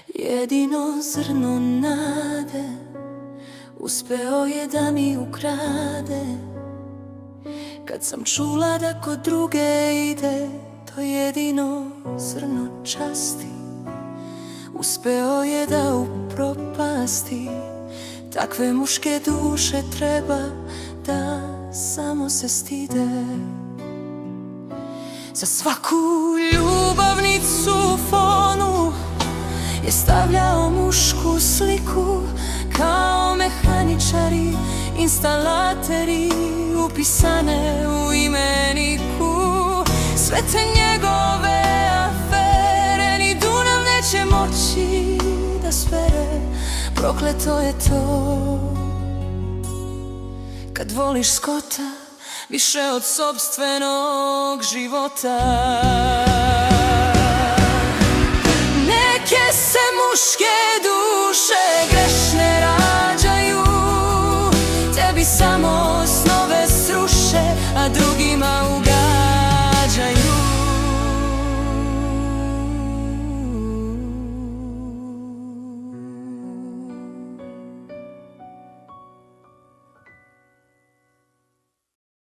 Jedino zrno nade uspeo je da mi ukrade. Kad sam čula da kod druge ide, to jedino zrno časti uspeo je da upropasti. Takve muške duše treba da samo se stide. Za svaku ljubavnicu u fonu je stavljao mušku sliku, kao mehaničari, instalateri, upisane u imeniku. Sve te njegove afere ni Dunav neće moći da spere. Prokleto je to kad voliš skota više od sopstvenog života. Neke se muške duše grešne rađaju, tebi samo snove sruše, a drugima ugađaju.